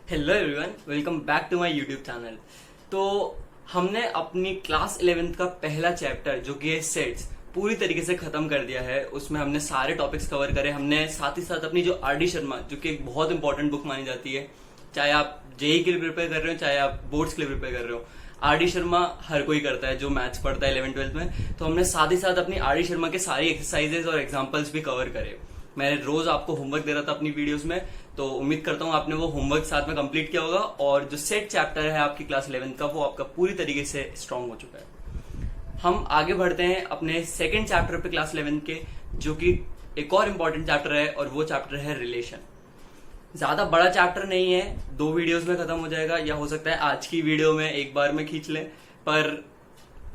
Hello everyone, welcome back to my YouTube channel. तो हमने अपनी क्लास 11th का पहला चैप्टर जो कि है सेट्स पूरी तरीके से खत्म कर दिया है। उसमें हमने सारे टॉपिक्स कवर करे। हमने साथ ही साथ अपनी जो आर.डी. शर्मा जो कि एक बहुत इंपॉर्टेंट बुक मानी जाती है, चाहे आप जेई के लिए प्रिपेयर कर रहे हो चाहे आप बोर्ड्स के लिए प्रिपेयर कर रहे हो, आर.डी. शर्मा हर कोई करता है जो मैथ्स पढ़ता है 11th-12th में। तो हमने साथ ही साथ अपनी आर.डी. शर्मा के सारी एक्सरसाइजेज और एग्जाम्पल्स भी कवर करे। मैं रोज आपको होमवर्क दे रहा था अपनी वीडियोस में, तो उम्मीद करता हूँ आपने वो होमवर्क साथ में कंप्लीट किया होगा और जो सेट चैप्टर है आपकी क्लास 11th का वो आपका पूरी तरीके से स्ट्रांग हो चुका है। हम आगे बढ़ते हैं अपने सेकंड चैप्टर पे क्लास 11th के, जो कि एक और इम्पोर्टेंट चैप्टर है और वो चैप्टर है रिलेशन। ज्यादा बड़ा चैप्टर नहीं है, 2 वीडियोस में खत्म हो जाएगा, या हो सकता है आज की वीडियो में एक बार में खींच लें। पर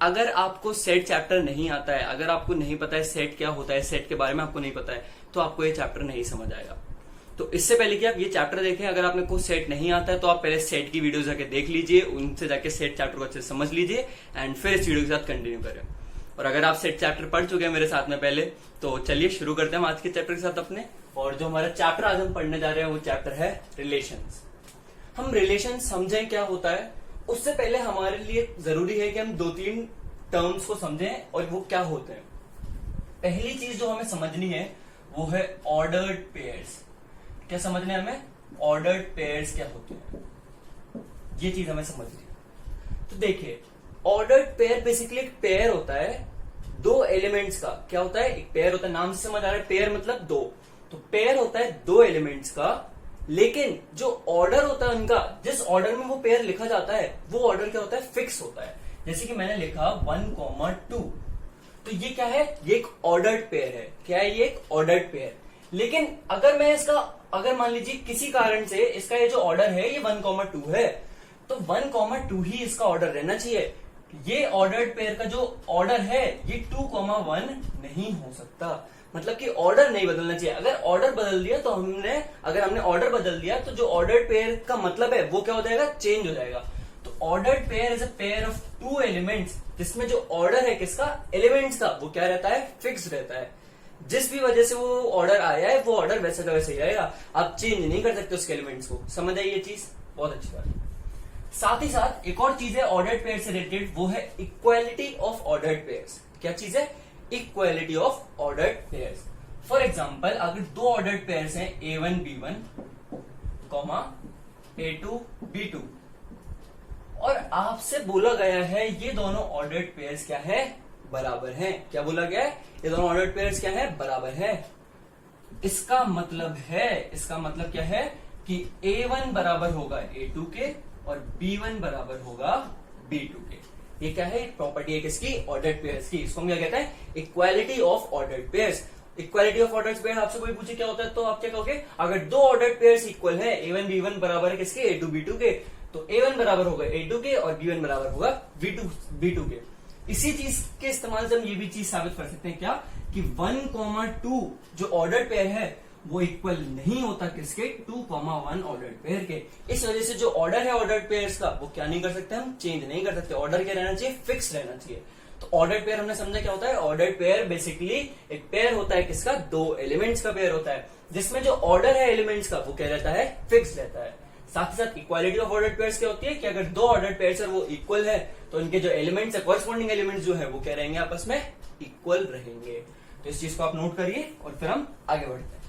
अगर आपको सेट चैप्टर नहीं आता है, अगर आपको नहीं पता है सेट क्या होता है, सेट के बारे में आपको नहीं पता है, तो आपको ये चैप्टर नहीं समझ आएगा। तो इससे पहले कि आप ये चैप्टर देखें, अगर आपने कोई सेट नहीं आता है तो आप पहले सेट की वीडियो जाके देख लीजिए, उनसे जाके सेट चैप्टर को अच्छे से समझ लीजिए एंड फिर इस वीडियो के साथ कंटिन्यू करें। और अगर आप सेट चैप्टर पढ़ चुके हैं मेरे साथ में पहले, तो चलिए शुरू करते हैं आज के चैप्टर के साथ अपने। और जो हमारा चैप्टर आज हम पढ़ने जा रहे हैं वो चैप्टर है रिलेशंस। हम रिलेशन समझें क्या होता है, उससे पहले हमारे लिए जरूरी है कि हम 2-3 टर्म्स को समझें और वो क्या होते हैं। पहली चीज जो हमें समझनी है वो है ऑर्डर्ड पेयर्स। क्या समझना है हमें? ऑर्डर्ड पेयर्स क्या होते हैं, ये चीज हमें समझनी है। तो देखिए, ऑर्डर्ड पेयर बेसिकली एक पेयर होता है 2 एलिमेंट्स का। क्या होता है? एक पेयर होता है, नाम से समझ आ रहा है, पेयर मतलब 2। तो पेयर होता है 2 एलिमेंट्स का, लेकिन जो ऑर्डर होता है उनका, जिस ऑर्डर में वो पेयर लिखा जाता है, वो ऑर्डर क्या होता है? फिक्स होता है। जैसे कि मैंने लिखा 1, 2, तो ये क्या है? ये एक ऑर्डर्ड पेयर है। क्या है ये? एक ऑर्डर्ड पेयर। लेकिन अगर मैं इसका, अगर मान लीजिए किसी कारण से इसका ये जो ऑर्डर है ये 1, 2 है, तो 1, 2 ही इसका ऑर्डर रहना चाहिए। ये ऑर्डर्ड पेयर का जो ऑर्डर है ये 2, 1 नहीं हो सकता। मतलब कि ऑर्डर नहीं बदलना चाहिए। अगर ऑर्डर बदल दिया तो अगर हमने ऑर्डर बदल दिया तो जो ऑर्डर्ड पेयर का मतलब है वो क्या हो जाएगा? चेंज हो जाएगा। तो ordered pair is a pair of 2 elements, जिसमें जो ऑर्डर है किसका? एलिमेंट्स का, वो क्या रहता है? फिक्स रहता है। जिस भी वजह से वो ऑर्डर आया है वो ऑर्डर वैसे का वैसे ही आएगा, आप चेंज नहीं कर सकते उसके एलिमेंट्स को। समझ आई ये चीज? बहुत अच्छी बात है। साथ ही साथ एक और चीज है ऑर्डर्ड पेयर से रिलेटेड, वो है इक्वालिटी ऑफ ऑर्डर्ड पेयर्स। क्या चीज है? Equality of ordered pairs. For example, अगर 2 ऑर्डर्ड पेयर्स हैं A1 B1, A2 B2, और आपसे बोला गया है ये दोनों ऑर्डर्ड पेयर्स क्या है? बराबर हैं। क्या बोला गया है? ये दोनों ऑर्डर्ड पेयर्स क्या है? बराबर है। इसका मतलब क्या है कि A1 बराबर होगा A2 के और B1 बराबर होगा B2 के। ये क्या है? प्रॉपर्टी है किसकी? ऑर्डर्ड पेयर्स की। इसको हम क्या कहते हैं? Equality of ordered pairs. Equality of ordered pair आपसे कोई पूछे क्या होता है तो आप क्या कहोगे? अगर 2 ऑर्डर्ड पेयर्स इक्वल है, A1 B1 बराबर है किसके? A2 B2 के, तो A1 बराबर होगा A2 के और B1 बराबर होगा B2 के। इसी चीज के इस्तेमाल से हम ये भी चीज साबित कर सकते हैं क्या, कि 1, 2 जो ऑर्डर्ड पेयर है वो इक्वल नहीं होता किसके? 2, 1 ऑर्डर्ड पेयर के। इस वजह से जो ऑर्डर है ऑर्डर्ड पेयर्स का वो क्या नहीं कर सकते? हम चेंज नहीं कर सकते। ऑर्डर क्या रहना चाहिए? फिक्स रहना चाहिए। तो ऑर्डर्ड पेयर हमने समझा क्या होता है? ऑर्डर्ड पेयर बेसिकली एक पेयर होता है किसका? 2 एलिमेंट्स का पेयर होता है, जिसमें जो ऑर्डर है एलिमेंट्स का वो क्या रहता है? फिक्स रहता है। साथ ही साथ इक्वालिटी ऑफ ऑर्डर्ड पेयर्स क्या होती है कि अगर 2 ऑर्डर्ड पेयर्स है वो इक्वल है, तो इनके जो एलिमेंट्स है, कॉरस्पॉन्डिंग एलिमेंट्स जो है वो क्या रहेंगे? आपस में इक्वल रहेंगे। तो इस चीज को आप नोट करिए और फिर हम आगे बढ़ते हैं।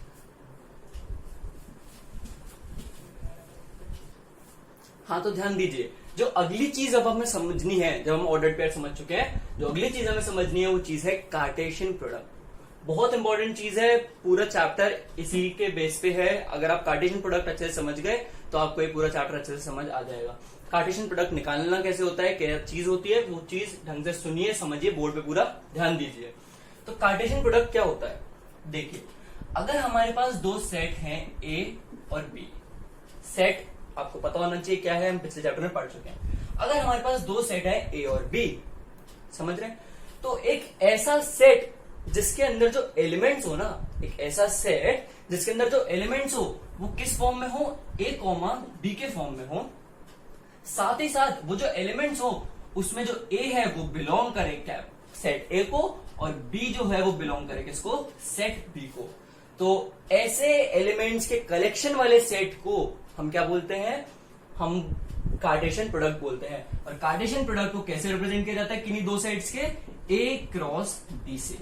हाँ, तो ध्यान दीजिए, जो अगली चीज अब हमें समझनी है, जब हम ऑर्डर्ड पेयर समझ चुके हैं, जो अगली चीज हमें समझनी है वो चीज है कार्टेशियन प्रोडक्ट। बहुत इंपॉर्टेंट चीज है, पूरा चैप्टर इसी के बेस पे है। अगर आप कार्टेशियन प्रोडक्ट अच्छे से समझ गए तो आपको ये पूरा चैप्टर अच्छे से समझ आ जाएगा। कार्टेशियन प्रोडक्ट निकालना कैसे होता है, क्या चीज होती है, वो चीज ढंग से सुनिए, समझिए, बोर्ड पे पूरा ध्यान दीजिए। तो कार्टेशियन प्रोडक्ट क्या होता है? देखिए, अगर हमारे पास 2 सेट हैं A और B, सेट आपको पता होना चाहिए क्या है, हम पिछले चैप्टर में पढ़ चुके हैं। अगर हमारे पास 2 सेट है A और B, समझ रहे हैं, तो एक ऐसा सेट जिसके अंदर जो एलिमेंट्स हो ना, एक ऐसा सेट जिसके अंदर जो एलिमेंट्स हो वो किस फॉर्म में हो? A, B के फॉर्म में हो। साथ ही साथ वो जो एलिमेंट्स हो उसमें जो A है वो बिलोंग करे क्या? सेट A को, और B जो है वो बिलोंग करे किसको? सेट B को। तो ऐसे एलिमेंट्स के कलेक्शन वाले सेट को हम क्या बोलते हैं, हम कार्टेशियन प्रोडक्ट बोलते हैं। और कार्टेशियन प्रोडक्ट को कैसे रिप्रेजेंट किया जाता है, किन्हीं दो साइड्स के ए क्रॉस बी से।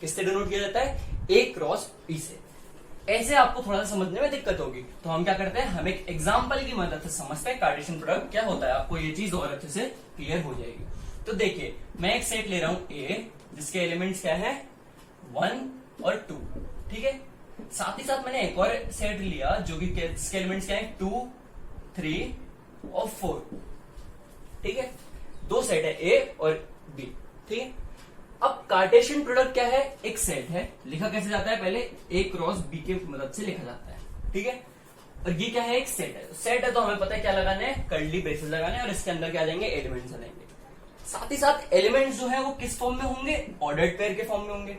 किससे डिनोट किया जाता है, ए क्रॉस बी से। ऐसे आपको थोड़ा सा समझने में दिक्कत होगी, तो हम क्या करते हैं, हम एक एग्जांपल की मदद से समझते हैं कार्टेशियन प्रोडक्ट क्या होता है, आपको ये चीज और अच्छे से क्लियर हो जाएगी। तो देखिए, मैं एक सेट ले रहा हूं ए, जिसके एलिमेंट्स क्या है, 1 और 2, ठीक है। साथ ही साथ मैंने एक और सेट लिया जो कि जिसके एलिमेंट्स क्या है, 2, 3 और 4, ठीक है। दो सेट है ए और बी, ठीक है। अब कार्टेशियन प्रोडक्ट क्या है, एक सेट है, लिखा कैसे जाता है, पहले ए क्रॉस बी की मदद से लिखा जाता है, ठीक है। और ये क्या है, एक सेट है। सेट है तो हमें पता है क्या लगाने हैं, कर्ली ब्रेसेस लगाने हैं, और इसके अंदर क्या आ जाएंगे, एलिमेंट्स आ जाएंगे। साथ ही साथ एलिमेंट्स जो है वो किस फॉर्म में होंगे, ऑर्डर्ड पेयर के फॉर्म में होंगे।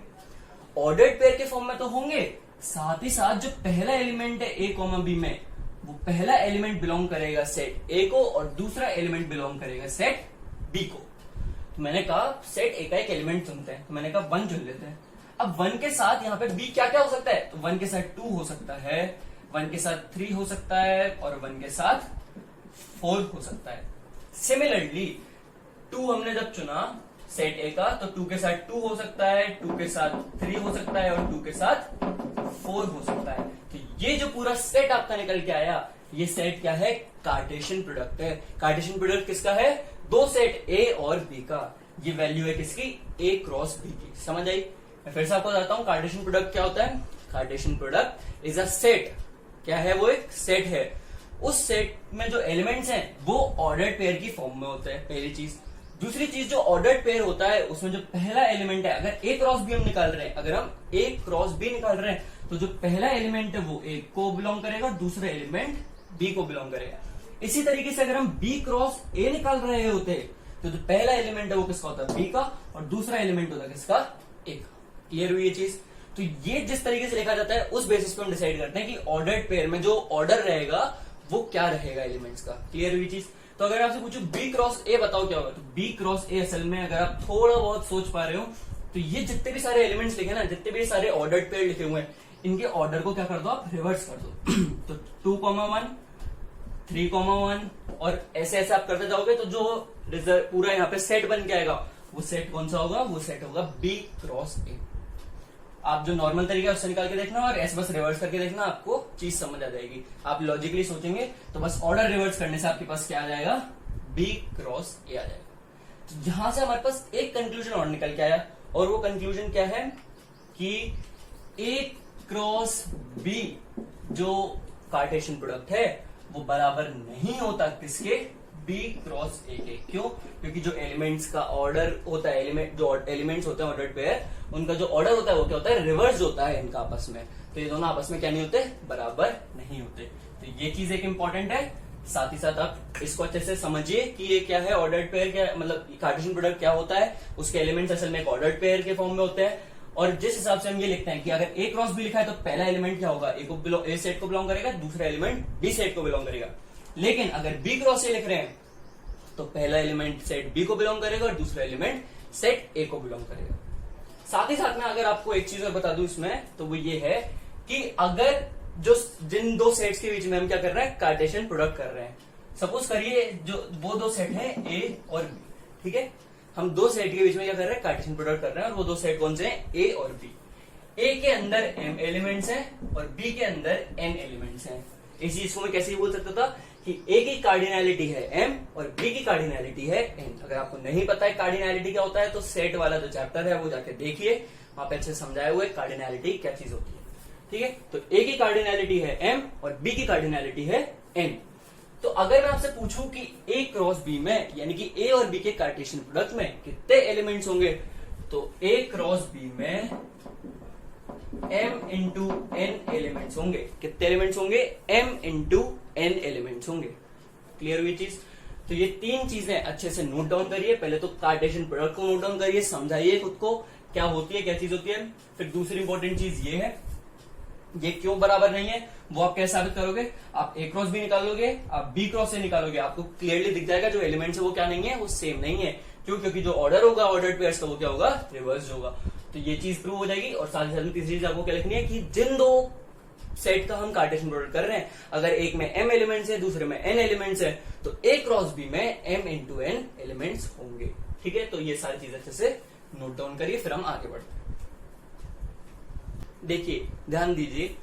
ऑर्डर्ड पेयर के फॉर्म में तो होंगे, साथ ही साथ जो पहला एलिमेंट है ए कॉमा बी में, वो पहला एलिमेंट बिलोंग करेगा सेट ए को और दूसरा एलिमेंट बिलोंग करेगा सेट बी को। तो मैंने कहा सेट ए का एक एलिमेंट चुनते हैं, तो मैंने कहा 1 चुन लेते हैं। अब 1 के साथ यहाँ पे बी क्या क्या हो सकता है, तो 1 के साथ 2 हो सकता है, 1 के साथ 3 हो सकता है, और 1 के साथ 4 हो सकता है। सिमिलरली 2 हमने जब चुना सेट ए का, तो 2 के साथ 2 हो सकता है, 2 के साथ 3 हो सकता है, और 2 के साथ 4 हो सकता है। तो ये जो पूरा सेट आपका निकल के आया, ये सेट क्या है, कार्टेशियन प्रोडक्ट है। कार्टेशियन प्रोडक्ट किसका है, दो सेट ए और बी का। ये वैल्यू है किसकी, ए क्रॉस बी की। समझ आई? मैं फिर से आपको बताता हूं कार्टेशियन प्रोडक्ट क्या होता है। Cartesian product is a set. क्या है वो, एक सेट है। उस सेट में जो एलिमेंट्स हैं वो ऑर्डर्ड पेयर की फॉर्म में होते हैं, पहली चीज। दूसरी चीज, जो ऑर्डर्ड पेयर होता है उसमें जो पहला एलिमेंट है, अगर ए क्रॉस बी हम निकाल रहे हैं, अगर हम ए क्रॉस बी निकाल रहे हैं, तो जो पहला एलिमेंट है वो ए को बिलोंग करेगा, दूसरा एलिमेंट बी को बिलोंग करेगा। इसी तरीके से अगर हम बी क्रॉस ए निकाल रहे होते तो जो पहला एलिमेंट है वो किसका होता है, बी का, और दूसरा एलिमेंट होता है किसका, ए का। क्लियर हुई ये चीज? तो ये जिस तरीके से लिखा जाता है उस बेसिस पे हम डिसाइड करते हैं कि ऑर्डर्ड पेयर में जो ऑर्डर रहेगा वो क्या रहेगा एलिमेंट्स का। क्लियर हुई चीज? तो अगर आपसे पूछूं बी क्रॉस ए बताओ क्या होगा, तो बी क्रॉस ए असल में अगर आप थोड़ा बहुत सोच पा रहे हो तो ये जितने भी सारे एलिमेंट्स लिखे ना, जितने भी सारे ऑर्डर्ड पेयर लिखे हुए हैं, इनके ऑर्डर को क्या कर दो आप, रिवर्स कर दो। तो 2,1 3,1 और ऐसे ऐसे आप करते जाओगे तो जो रिजल्ट पूरा यहाँ पे सेट बन के आएगा वो सेट कौन सा होगा, वो सेट होगा बी क्रॉस ए। आप जो नॉर्मल तरीका है उससे निकाल के देखना और ऐसे बस रिवर्स करके देखना, आपको चीज समझ आ जाएगी। आप लॉजिकली सोचेंगे तो बस ऑर्डर रिवर्स करने से आपके पास क्या आ जाएगा, बी क्रॉस ए आ जाएगा। तो यहां से हमारे पास एक कंक्लूजन और निकल के आया, और वो कंक्लूजन क्या है कि ए क्रॉस बी जो कार्टेशियन प्रोडक्ट है वो बराबर नहीं होता किसके, बी क्रॉस ए के। क्यों? क्योंकि जो एलिमेंट्स का ऑर्डर होता है, जो एलिमेंट्स होते हैं ऑर्डर्ड पेयर, उनका जो ऑर्डर होता है वो क्या होता है, रिवर्स होता है इनका आपस में। तो ये दोनों आपस में क्या नहीं होते, बराबर नहीं होते। तो ये चीज एक इंपॉर्टेंट है। साथ ही साथ आप इसको अच्छे से समझिए कि ये क्या है, ऑर्डर्ड पेयर क्या, मतलब कार्टेशियन प्रोडक्ट क्या होता है, उसके एलिमेंट्स असल में एक ऑर्डर्ड पेयर के फॉर्म में होते हैं। और जिस हिसाब से हम ये लिखते हैं कि अगर ए क्रॉस बी लिखा है तो पहला एलिमेंट क्या होगा, ए सेट को बिलोंग करेगा, दूसरा एलिमेंट बी सेट को बिलोंग करेगा। लेकिन अगर बी क्रॉस ए लिख रहे हैं तो पहला एलिमेंट सेट बी को बिलोंग करेगा और दूसरा एलिमेंट सेट ए को बिलोंग करेगा। साथ ही साथ में अगर आपको एक चीज और बता दूं इसमें, तो वो ये है कि अगर जो जिन दो सेट्स के बीच में हम क्या कर रहे हैं, कार्टेशियन प्रोडक्ट कर रहे हैं। सपोज करिए जो वो दो सेट है ए और बी, ठीक है। हम दो सेट के बीच में क्या कर रहे हैं, कार्टेशियन प्रोडक्ट कर रहे हैं, और वो दो सेट कौन से हैं, ए और बी। ए के अंदर m एलिमेंट्स हैं और बी के अंदर n एलिमेंट्स हैं। इस चीज को मैं कैसे बोल सकता था कि ए की कार्डिनैलिटी है m और बी की कार्डिनैलिटी है n। अगर आपको नहीं पता है कार्डिनैलिटी क्या होता है तो सेट वाला जो चैप्टर है वो जाके देखिए, वहां पे अच्छे समझाया हुआ है कार्डिनैलिटी क्या चीज होती है, ठीक है। तो ए की कार्डिनैलिटी है m और बी की कार्डिनैलिटी है n। तो अगर मैं आपसे पूछूं कि ए क्रॉस बी में, यानी कि ए और बी के कार्टेशियन प्रोडक्ट में कितने एलिमेंट्स होंगे, तो ए क्रॉस बी में m इंटू n एलिमेंट्स होंगे। कितने एलिमेंट्स होंगे, m इंटू n एलिमेंट्स होंगे। क्लियर हुई चीज? तो ये तीन चीजें अच्छे से नोट डाउन करिए। पहले तो कार्टेशियन प्रोडक्ट को नोट डाउन करिए, समझाइए खुद को क्या होती है, क्या चीज होती है। फिर दूसरी इंपॉर्टेंट चीज ये है, ये क्यों बराबर नहीं है वो आप कैसे साबित करोगे। आप ए क्रॉस बी निकालोगे, आप बी क्रॉस से निकालोगे, आपको क्लियरली दिख जाएगा जो एलिमेंट्स है वो क्या नहीं है, वो सेम नहीं है। क्यों? क्योंकि जो ऑर्डर होगा ऑर्डर्ड पेयर्स का वो क्या होगा, रिवर्स होगा। तो ये चीज प्रूव हो जाएगी। और साथ ही साथ में तीसरी चीज आपको क्या लिखनी है कि जिन दो सेट का हम कार्टेशियन प्रोडक्ट कर रहे हैं। अगर एक में m एलिमेंट्स है, दूसरे में n एलिमेंट्स है, तो a क्रॉस b में m इंटू n एलिमेंट्स होंगे। ठीक है, तो ये सारी चीज अच्छे से नोट डाउन करिए, फिर हम आगे बढ़ते हैं। देखिए, ध्यान दीजिए,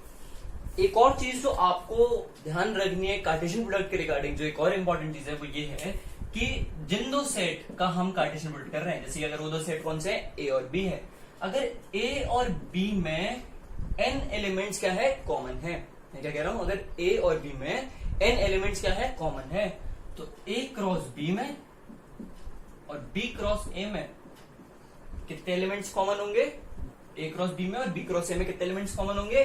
एक और चीज जो आपको ध्यान रखनी है कार्टेशियन प्रोडक्ट के रिगार्डिंग, जो एक और इंपॉर्टेंट चीज है वो ये है कि जिन दो सेट का हम कार्टेशियन प्रोडक्ट कर रहे हैं, जैसे अगर वो दो सेट कौन से हैं, ए और बी है, अगर ए और बी में n एलिमेंट्स क्या है, कॉमन है। मैं क्या कह रहा हूं, अगर ए और बी में n एलिमेंट्स क्या है, कॉमन है, तो a क्रॉस b में और b क्रॉस a में कितने एलिमेंट्स कॉमन होंगे, a क्रॉस b में और b क्रॉस a में कितने एलिमेंट्स कॉमन होंगे,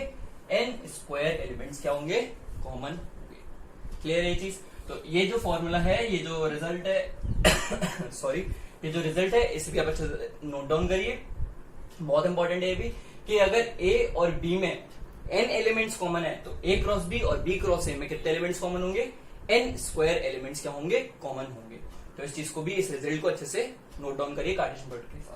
n स्क्वायर एलिमेंट्स क्या होंगे, कॉमन होंगे। क्लियर है ये चीज? तो ये जो फॉर्मूला है, ये जो रिजल्ट है सॉरी, ये जो रिजल्ट है इसे भी आप अच्छे से नोट डाउन करिए, बहुत इंपॉर्टेंट है ये भी, कि अगर a और b में n एलिमेंट्स कॉमन है तो a क्रॉस b और b क्रॉस a में कितने एलिमेंट्स कॉमन होंगे, n स्क्वायर एलिमेंट्स क्या होंगे, कॉमन होंगे। तो इस चीज को भी, इस रिजल्ट को अच्छे से नोट डाउन करिए कार्टेशियन प्रोडक्ट के साथ।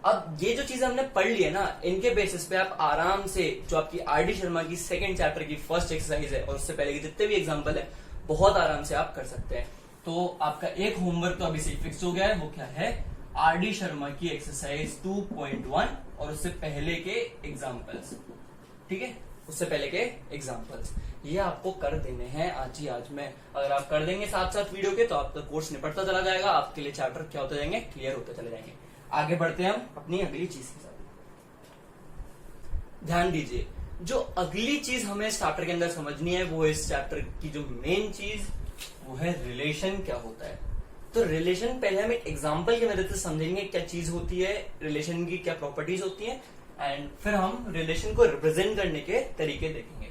अब ये जो चीज हमने पढ़ ली है ना, इनके बेसिस पे आप आराम से जो आपकी आर.डी. शर्मा की सेकंड चैप्टर की फर्स्ट एक्सरसाइज है और उससे पहले के जितने भी एग्जांपल है, बहुत आराम से आप कर सकते हैं। तो आपका एक होमवर्क तो अभी से फिक्स हो गया है, वो क्या है, आर.डी. शर्मा की एक्सरसाइज 2.1 और उससे पहले के एग्जाम्पल्स। ठीक है, उससे पहले के एग्जाम्पल्स ये आपको कर देने हैं आज ही आज में। अगर आप कर देंगे साथ साथ वीडियो के, तो आपका कोर्स निपटता चला जाएगा, आपके लिए चैप्टर क्या होते जाएंगे, क्लियर होते चले जाएंगे। आगे बढ़ते हैं हम अपनी अगली चीज के साथ। ध्यान दीजिए, जो अगली चीज हमें इस चैप्टर के अंदर समझनी है, वो इस चैप्टर की जो मेन चीज वो है रिलेशन क्या होता है। तो रिलेशन पहले हम एक एग्जांपल की मदद से समझेंगे क्या चीज होती है, रिलेशन की क्या प्रॉपर्टीज होती हैं, एंड फिर हम रिलेशन को रिप्रेजेंट करने के तरीके देखेंगे।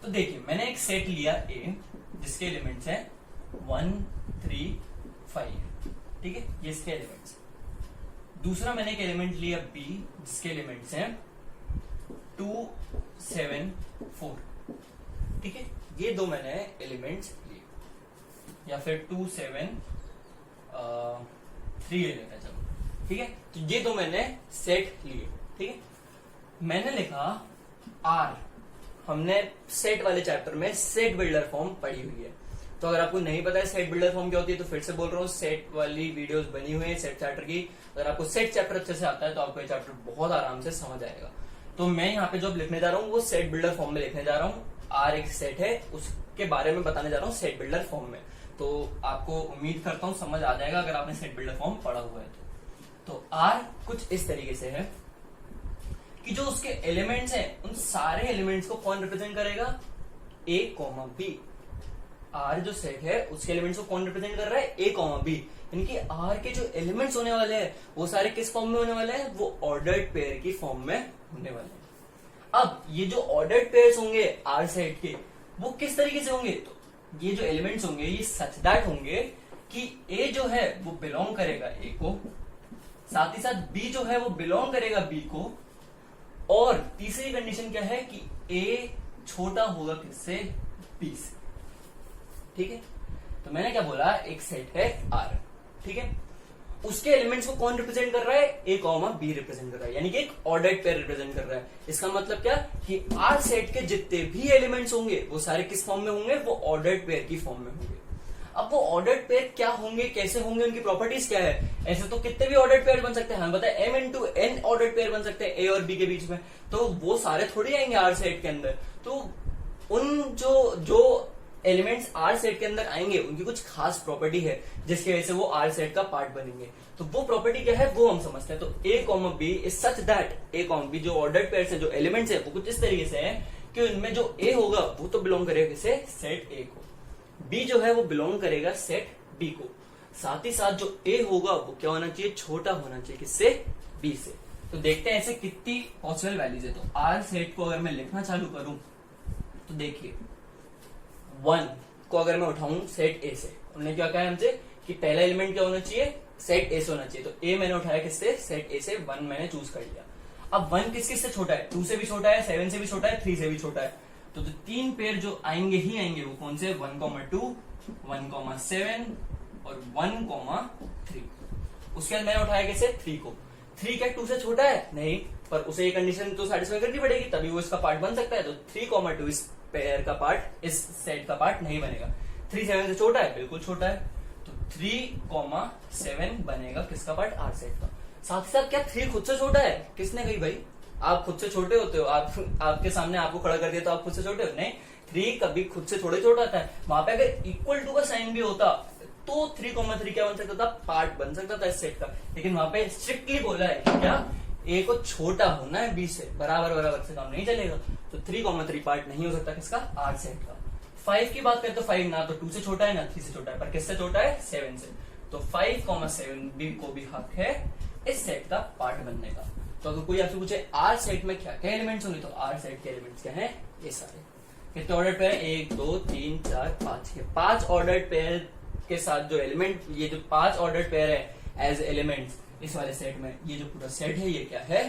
तो देखिए, मैंने एक सेट लिया ए जिसके एलिमेंट्स हैं 1, 3, 5। ठीक है, ये इसके एलिमेंट्स। दूसरा मैंने एक एलिमेंट लिया बी जिसके एलिमेंट्स हैं 2, 7, 4। ठीक है, ये दो मैंने एलिमेंट्स लिए, या फिर 2, 7, 3 ले लेते हैं, चलो। ठीक है, तो ये दो मैंने सेट लिए। ठीक है, मैंने लिखा आर, हमने सेट वाले चैप्टर में सेट बिल्डर फॉर्म पढ़ी हुई है। तो अगर आपको नहीं पता है सेट बिल्डर फॉर्म क्या होती है, तो फिर से बोल रहा हूँ, सेट वाली वीडियोस बनी हुई है सेट चैप्टर की। अगर आपको सेट चैप्टर अच्छे से आता है तो आपको ये चैप्टर बहुत आराम से समझ आएगा। तो मैं यहाँ पे जो लिखने जा रहा हूँ वो सेट बिल्डर फॉर्म में लिखने जा रहा हूँ। आर एक सेट है, उसके बारे में बताने जा रहा हूँ सेट बिल्डर फॉर्म में। तो आपको उम्मीद करता हूँ समझ आ जाएगा अगर आपने सेट बिल्डर फॉर्म पढ़ा हुआ है तो आर कुछ इस तरीके से है कि जो उसके एलिमेंट्स हैं उन सारे एलिमेंट्स को कौन रिप्रेजेंट करेगा, ए कॉमा बी। आर जो सेट है उसके एलिमेंट्स को कौन रिप्रेजेंट कर रहा है, ए कॉमा बी। यानी कि आर के जो एलिमेंट्स होने वाले हैं वो सारे किस फॉर्म में होने वाले हैं, वो ऑर्डर्ड पेयर की फॉर्म में होने वाले हैं। अब ये जो ऑर्डर्ड पेयर्स होंगे आर सेट के, वो किस तरीके से होंगे, तो ये जो एलिमेंट्स होंगे ये सच दैट होंगे कि ए जो है वो बिलोंग करेगा ए को, साथ ही साथ बी जो है वो बिलोंग करेगा बी को, और तीसरी कंडीशन क्या है कि ए छोटा होगा किससे, बी से। ठीक है, तो मैंने क्या बोला, एक सेट है आर। ठीक है, उसके एलिमेंट्स को कौन रिप्रेजेंट कर रहा है, ए कॉमा बी रिप्रेजेंट कर रहा है, यानी कि एक ऑर्डर्ड पेयर रिप्रेजेंट कर रहा है। इसका मतलब क्या कि आर सेट के जितने भी एलिमेंट्स होंगे वो सारे किस फॉर्म में होंगे, वो ऑर्डर्ड पेयर की फॉर्म में होंगे। अब वो ऑर्डर्ड पेयर क्या होंगे, कैसे होंगे, उनकी प्रॉपर्टीज क्या है। ऐसे तो कितने भी ऑर्डर्ड पेयर बन सकते हैं, हमें पता है m into n ordered pair बन सकते हैं ए और बी के बीच में, तो वो सारे थोड़ी आएंगे आर सेट के अंदर। तो उन जो एलिमेंट्स आर सेट के अंदर आएंगे उनकी कुछ खास प्रॉपर्टी है जिसकी वजह से वो आर सेट का पार्ट बनेंगे। तो वो प्रॉपर्टी क्या है वो हम समझते हैं। तो A comma B is such that A comma B जो ऑर्डर्ड पेयर्स है, जो एलिमेंट्स है, वो कुछ इस तरीके से है कि उनमें जो ए होगा वो तो बिलोंग करेगा किसे, सेट ए को, बी जो है वो बिलोंग करेगा सेट बी को, साथ ही साथ जो ए होगा वो क्या होना चाहिए, छोटा होना चाहिए किससे, बी से। तो देखते हैं ऐसे कितनी पॉसिबल वैल्यूज है। तो आर सेट को अगर मैं लिखना चालू करूं तो देखिए 1 को अगर मैं उठाऊं सेट ए से, उन्होंने क्या कहा हमसे कि पहला एलिमेंट क्या होना चाहिए, सेट ए से होना चाहिए। तो ए मैंने उठाया किससे, सेट ए से, 1 मैंने चूज कर लिया। अब 1 किस किस से छोटा है, 2 से भी छोटा है, 7 से भी छोटा है, 3 से भी छोटा है। तो जो 3 पेयर जो आएंगे ही आएंगे वो कौन से, 1,2, 1,7 और 1,3। उसके बाद मैंने उठाया कैसे, 3 को। 3 क्या 2 से छोटा है? नहीं, पर उसे ये कंडीशन तो सेटिस्फाई करनी पड़ेगी, तभी वो इसका पार्ट बन सकता है। तो 3,2 इस पेयर का पार्ट, इस सेट का पार्ट नहीं बनेगा। 3 7 से छोटा है? बिल्कुल छोटा है। तो 3,7 बनेगा किसका पार्ट? आर सेट का। साथ ही साथ क्या 3 खुद से छोटा है? किसने कही भाई? आप खुद से छोटे होते हो? आपके सामने आपको खड़ा कर दिया तो आप खुद से छोटे हो? नहीं, 3 कभी खुद से थोड़े छोटा होता है। वहां पे अगर इक्वल टू का साइन भी होता तो 3,3 क्या बन सकता था? पार्ट बन सकता था इस सेट का। लेकिन वहां पे स्ट्रिक्टली बोला है क्या? ए को छोटा होना है बी से, बराबर बराबर से काम नहीं चलेगा। तो 3,3 पार्ट नहीं हो सकता किसका? आर सेट का। 5 की बात करें तो 5 ना तो 2 से छोटा है ना 3 से छोटा है, पर किससे छोटा है? 7 से। तो 5,7 भी को भी हक है इस सेट का पार्ट बनने का। तो अगर कोई आपसे पूछे आर सेट में क्या क्या एलिमेंट्स होंगे, तो आर सेट के एलिमेंट्स क्या है? ये सारे। कितने ऑर्डर पेयर? 1 2 3 4 5 के 5 ऑर्डर पेयर के साथ जो एलिमेंट, ये जो 5 ऑर्डर पेयर है एज एलिमेंट्स इस वाले सेट में, ये जो पूरा सेट है ये क्या है?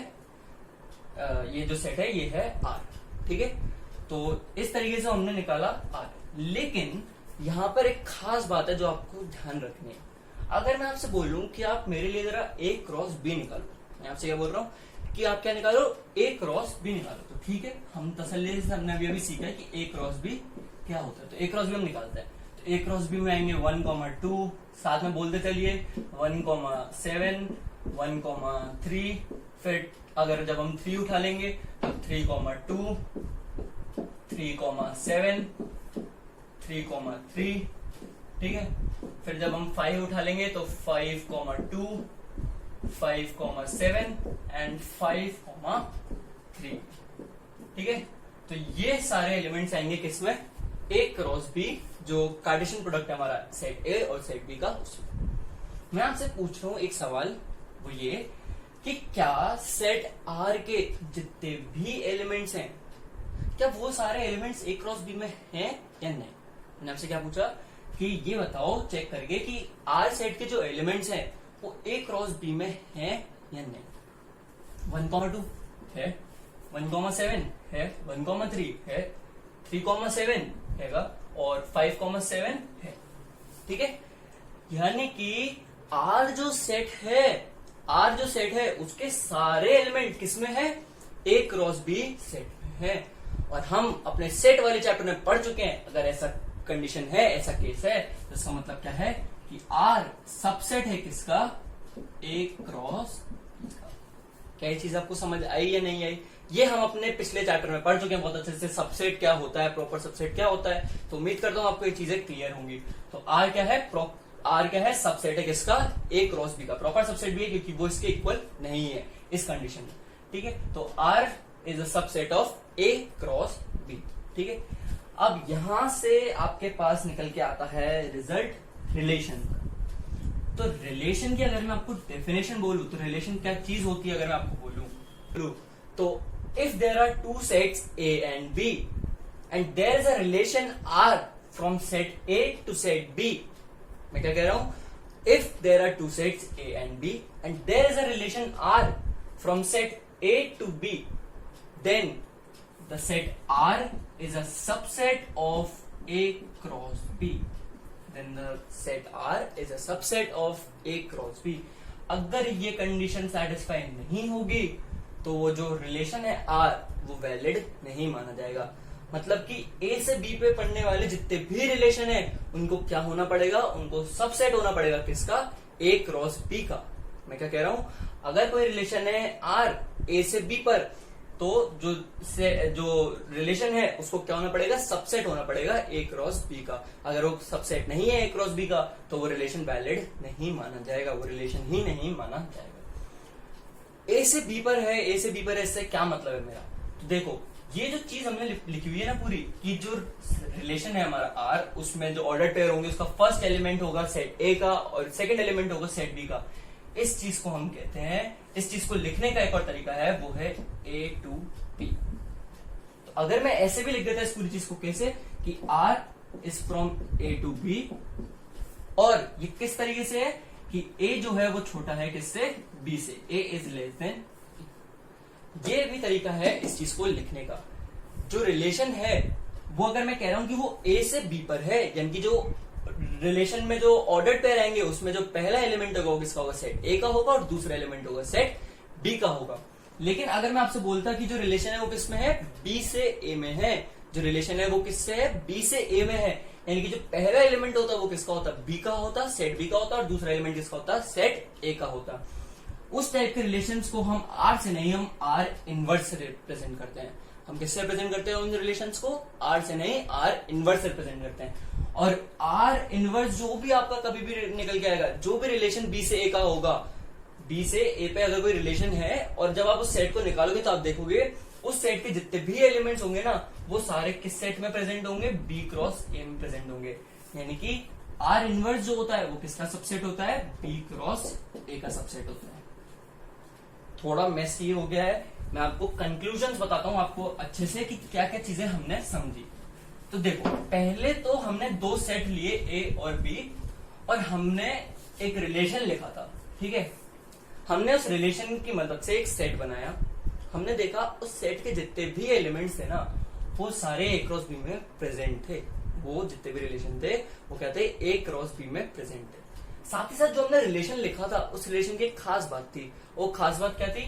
ये जो सेट है ये है आर। ठीक है, तो इस तरीके से हमने निकाला आर। लेकिन यहां पर एक खास बात है जो आपको ध्यान रखनी है। अगर मैं आपसे बोलूं कि आप मेरे लिए जरा ए क्रॉस बी निकालो, मैं आपसे क्या बोल रहा हूं कि आप क्या निकालो? ए क्रॉस बी निकालो। तो ठीक है, हम तसल्ली से हमने अभी सीखा है कि ए क्रॉस बी क्या होता है। तो ए क्रॉस बी हम निकालते हैं। तो ए क्रॉस बी में आएंगे 1,2, साथ में बोलते चलिए 1,7 1,3, फिर अगर जब हम 3 उठा लेंगे तो 3,2 3,7 3,3, ठीक है। फिर जब हम 5 उठा लेंगे तो 5,2 5,7 एंड 5,3, ठीक है। तो ये सारे एलिमेंट्स आएंगे किसमें? ए क्रॉस बी, जो कार्टेशियन प्रोडक्ट है हमारा सेट ए और सेट बी का, उसमें। मैं आपसे पूछ रहा हूं एक सवाल, वो ये कि क्या सेट आर के जितने भी एलिमेंट्स हैं, क्या वो सारे एलिमेंट्स ए क्रॉस बी में हैं या नहीं? मैंने आपसे क्या पूछा कि ये बताओ चेक करके कि आर सेट के जो एलिमेंट्स हैं वो ए क्रॉस बी में हैं या नहीं। 1,2 है, 1,7 है, 1,3 है, 3,7 हैगा और 5,7 है, ठीक है। यानी कि आर जो सेट है उसके सारे एलिमेंट किसमें है? ए क्रॉस बी सेट में है। और हम अपने सेट वाले चैप्टर में पढ़ चुके हैं, अगर ऐसा कंडीशन है, ऐसा केस है, तो इसका मतलब क्या है कि आर सबसेट है किसका? ए क्रॉस बी का। क्या ये चीज आपको समझ आई या नहीं आई? ये हम अपने पिछले चैप्टर में पढ़ चुके हैं बहुत अच्छे से, सबसेट क्या होता है, प्रॉपर सबसेट क्या होता है। तो उम्मीद करता हूं आपको ये चीजें क्लियर होंगी। तो आर क्या है? आर क्या है? सबसेट है किसका? ए क्रॉस बी का। प्रॉपर सबसेट भी है क्योंकि वो इसके इक्वल नहीं है इस कंडीशन में, ठीक है। तो R is a subset of A cross B, ठीक है। अब यहां से आपके पास निकल के आता है रिजल्ट रिलेशन। तो रिलेशन की अगर मैं आपको डेफिनेशन बोलूं तो रिलेशन क्या चीज होती है अगर मैं आपको बोलूं तो if there are two sets A and B and there is a relation R from set A to set B, मैं क्या कह रहा हूं? If there are two sets A and B and there is a relation R from set A to B, then the set R is a subset of A cross B. Then the set R is a subset of A cross B. अगर ये condition satisfy नहीं होगी तो वो जो relation है R वो valid नहीं माना जाएगा। मतलब कि A से B पे पढ़ने वाले जितने भी रिलेशन है उनको क्या होना पड़ेगा? उनको सबसेट होना पड़ेगा किसका? A क्रॉस B का। मैं क्या कह रहा हूं? अगर कोई रिलेशन है R A से B पर, तो जो रिलेशन है उसको क्या होना पड़ेगा? सबसेट होना पड़ेगा ए क्रॉस बी का। अगर वो सबसेट नहीं है ए क्रॉस बी का तो वो रिलेशन वैलिड नहीं माना जाएगा, वो रिलेशन ही नहीं माना जाएगा। ए से बी पर है, ए से बी पर है, इससे क्या मतलब है मेरा? तो देखो ये जो चीज हमने लिखी हुई है ना पूरी, कि जो रिलेशन है हमारा आर, उसमें जो ऑर्डर पेयर होंगे उसका फर्स्ट एलिमेंट होगा सेट ए का और सेकंड एलिमेंट होगा सेट बी का। इस चीज को हम कहते हैं, इस चीज को लिखने का एक और तरीका है, वो है ए टू बी। तो अगर मैं ऐसे भी लिख देता इस पूरी चीज को, कैसे कि R is from A to B, और ये किस तरीके से है कि ए जो है वो छोटा है किससे? बी से। ए इज लेस देन। ये भी तरीका है इस चीज को लिखने का। जो रिलेशन है वो अगर मैं कह रहा हूं कि वो ए से बी पर है, यानी कि जो रिलेशन में जो ऑर्डर पेयर आएंगे उसमें जो पहला एलिमेंट होगा वो किसका होगा? सेट ए का होगा और दूसरा एलिमेंट होगा सेट बी का होगा। लेकिन अगर मैं आपसे बोलता कि जो रिलेशन है वो किस में है, बी से ए में है, जो रिलेशन है वो किससे है, बी से ए में है, यानी कि जो पहला एलिमेंट होता है वो किसका होता है, बी का होता है, सेट बी का होता है, और दूसरा एलिमेंट किसका होता है, सेट ए का होता है। उस टाइप के रिलेशंस को हम आर से नहीं, हम आर इनवर्स से रिप्रेजेंट करते हैं। हम किससे रिप्रेजेंट करते हैं उन रिलेशंस को, आर से नहीं, आर इनवर्स से रिप्रेजेंट करते हैं। और आर इनवर्स जो भी आपका कभी भी निकल के आएगा, जो भी रिलेशन बी से ए का होगा, बी से ए पे अगर कोई रिलेशन है और जब आप उस सेट को निकालोगे तो आप देखोगे उस सेट के जितने भी एलिमेंट्स होंगे ना, वो सारे किस सेट में प्रेजेंट होंगे, बी क्रॉस ए में प्रेजेंट होंगे। यानी कि आर इनवर्स जो होता है वो किसका सबसेट होता है, बी क्रॉस ए का सबसेट होता है। थोड़ा मेस ये हो गया है, मैं आपको कंक्लूजन्स बताता हूं आपको अच्छे से कि क्या क्या चीजें हमने समझी। तो देखो, पहले तो हमने दो सेट लिए ए और बी, और हमने एक रिलेशन लिखा था, ठीक है। हमने उस रिलेशन की मदद से एक सेट बनाया। हमने देखा उस सेट के जितने भी एलिमेंट्स थे ना, वो सारे ए क्रॉस बी में प्रेजेंट थे। वो जितने भी रिलेशन थे वो क्या थे, ए क्रॉस बी में प्रेजेंट थे। साथ ही साथ जो हमने रिलेशन लिखा था, उस रिलेशन की एक खास बात थी। वो खास बात क्या थी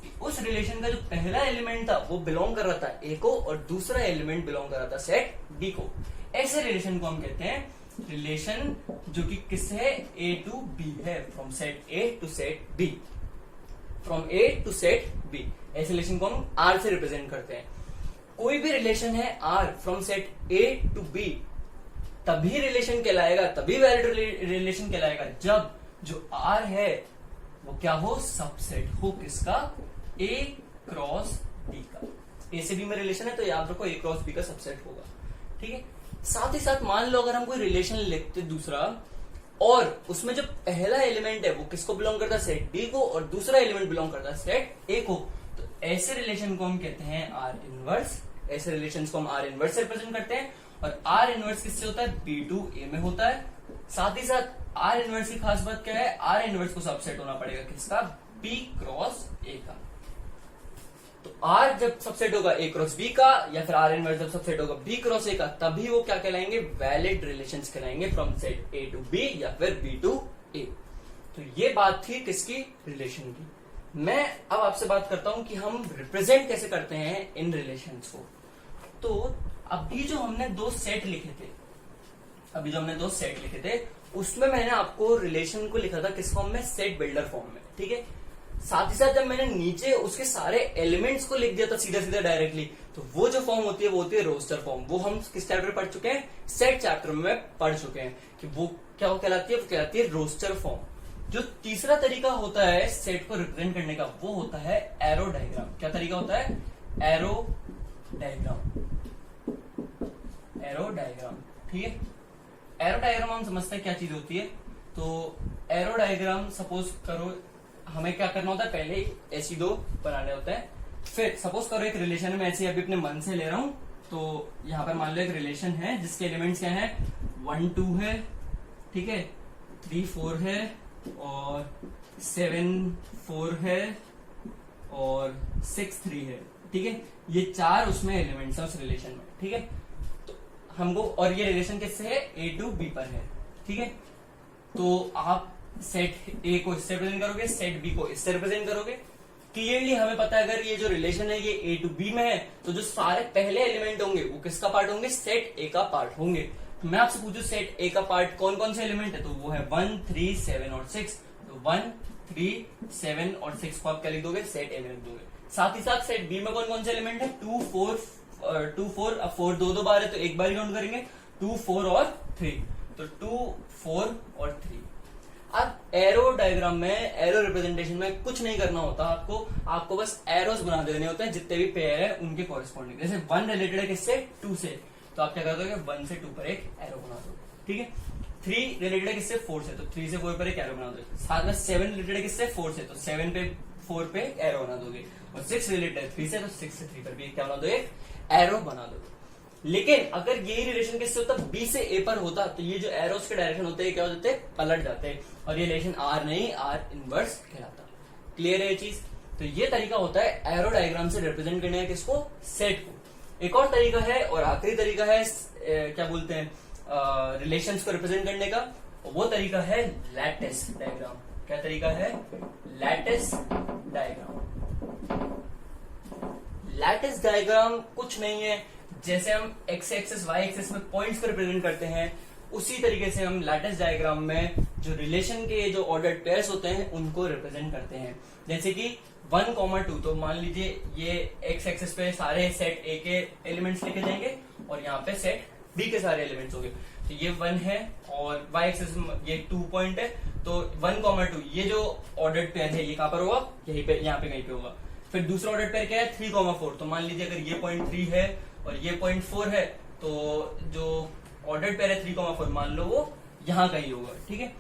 कि उस रिलेशन का जो पहला एलिमेंट था वो बिलोंग कर रहा था ए को, और दूसरा एलिमेंट बिलोंग कर रहा था सेट बी को। ऐसे रिलेशन को हम कहते हैं रिलेशन जो कि किससे है, ए टू बी है, from set A to set B, from A to set B. ऐसे रिलेशन को हम आर से रिप्रेजेंट करते हैं। कोई भी रिलेशन है R from set A to B तभी रिलेशन कहलाएगा, तभी वैलिड रिलेशन कहलाएगा जब जो आर है वो क्या हो, सबसेट हो किसका, ए क्रॉस बी का। ए से बी में रिलेशन है तो याद रखो ए क्रॉस बी का सबसेट होगा, ठीक है। साथ ही साथ मान लो अगर हम कोई रिलेशन लिखते दूसरा, और उसमें जो पहला एलिमेंट है वो किसको बिलोंग करता है, सेट बी को, और दूसरा एलिमेंट बिलोंग करता है सेट ए को, तो ऐसे रिलेशन को हम कहते हैं आर इनवर्स। ऐसे रिलेशन को हम आर इनवर्स से रिप्रेजेंट करते हैं, और आर इनवर्स किससे होता है, बी टू ए में होता है। साथ ही साथ आर इनवर्स की खास बात क्या है, आर इनवर्स को सबसेट होना पड़ेगा किसका, बी क्रॉस ए का। तो आर जब सबसेट होगा ए क्रॉस बी का, या फिर आर इनवर्स जब सबसेट होगा बी क्रॉस ए का, तभी वो क्या कहलाएंगे, वैलिड रिलेशंस कहलाएंगे, from set A to B या फिर बी टू ए। तो ये बात थी किसकी, रिलेशन की। मैं अब आपसे बात करता हूं कि हम रिप्रेजेंट कैसे करते हैं इन रिलेशंस को। तो अभी जो हमने दो सेट लिखे थे, उसमें मैंने आपको रिलेशन को लिखा था किस फॉर्म में, सेट बिल्डर फॉर्म में, ठीक है। साथ ही साथ जब मैंने नीचे उसके सारे एलिमेंट्स को लिख दिया था सीधा सीधा डायरेक्टली, तो वो जो फॉर्म होती है वो होती है रोस्टर फॉर्म। वो हम किस चैप्टर पढ़ चुके हैं, सेट चैप्टर में पढ़ चुके हैं कि वो क्या कहलाती है, वो कहलाती है रोस्टर फॉर्म। जो तीसरा तरीका होता है सेट को रिप्रेजेंट करने का, वो होता है एरो डायग्राम। क्या तरीका होता है, एरो डायग्राम, ठीक है। एरो डायग्राम हम समझते हैं क्या चीज होती है। तो एरो डायग्राम सपोज करो हमें क्या करना होता है, पहले ऐसी दो बनाने होते हैं। फिर सपोज करो एक रिलेशन में, ऐसे अभी अपने मन से ले रहा हूं, तो यहाँ पर मान लो एक रिलेशन है जिसके एलिमेंट्स क्या है, 1 2 है, ठीक है, 3 4 है, और 7 4 है, और 6 3 है, ठीक है। ये 4 उसमें एलिमेंट्स है उस रिलेशन में, ठीक है। तो हमको, और ये रिलेशन किससे है, ए टू बी पर है, ठीक है। तो आप सेट ए को इससे रिप्रेजेंट करोगे, सेट बी को इससे रिप्रेजेंट करोगे। क्लियरली हमें पता है अगर ये जो रिलेशन है ये ए टू बी में है, तो जो सारे पहले एलिमेंट होंगे वो किसका पार्ट होंगे, सेट ए का पार्ट होंगे। तो मैं आपसे पूछूं सेट ए का पार्ट कौन कौन से एलिमेंट है, तो वो है 1 3 7 और 6। तो 1 3 7 और 6 को आप क्या लिख दोगे, सेट ए में लिख दोगे। साथ ही साथ सेट बी में कौन कौन से एलिमेंट है, 2 4, अब 4 दो बार है तो एक बार काउंट करेंगे, 2 4 और 3, तो 2 4 और 3। अब एरो डायग्राम में, एरो रिप्रेजेंटेशन में कुछ नहीं करना होता आपको बस एरोस बना देने होते हैं जितने भी पेयर है उनके कॉरेस्पॉन्डिंग। जैसे 1 रिलेटेड है किससे, 2 से, तो आप क्या कर दोगे, 1 से 2 पर एक एरो बना दोगे, ठीक है। 3 रिलेटेड है किससे, 4 से, तो 3 से 4 पर एक एरो बना दोगे। साथ में 7 रिलेटेड है किससे, 4 से, तो 7 पे 4 पे एरो बना दोगे। और 6 रिलेटेड है 3 से, तो 6 से 3 पर भी क्या बना दोगे, एरो बना दोगे। लेकिन अगर यही रिलेशन किससे होता, बी से ए पर होता, तो ये जो एरोस के डायरेक्शन होते हैं क्या हो जाते हैं, पलट जाते हैं, और ये रिलेशन आर नहीं, आर इनवर्स कहलाता। क्लियर है ये चीज। तो ये तरीका होता है एरो डायग्राम से रिप्रेजेंट करने का किसको, सेट को। एक और तरीका है और आखिरी तरीका है क्या बोलते हैं, रिलेशंस को रिप्रेजेंट करने का, वो तरीका है लैटिस डायग्राम। क्या तरीका है? Lattice diagram. लैटिस डायग्राम कुछ नहीं है, जैसे हम एक्स एक्सिस वाई एक्सिस में पॉइंट्स को रिप्रेजेंट करते हैं, उसी तरीके से हम लैटिस डायग्राम में जो रिलेशन के जो ऑर्डर्ड पेयर्स होते हैं उनको रिप्रेजेंट करते हैं। जैसे कि 1,2, तो मान लीजिए ये एक्स एक्सिस पे सारे सेट ए के एलिमेंट्स लिखे जाएंगे और यहाँ पे सेट बी के सारे एलिमेंट्स होंगे। तो ये 1 है और वाई एक्सिस ये 2 पॉइंट है, तो 1,2 ये जो ऑर्डर्ड पेयर है ये कहां पर होगा? यहीं पे, यहाँ पे कहीं पे होगा। फिर दूसरा ऑर्डर पेयर क्या है? 3,4। तो मान लीजिए अगर ये 0.3 है और ये 0.4 है, तो जो ऑर्डर पेयर है 3,4 मान लो वो यहाँ कहीं होगा, ठीक है।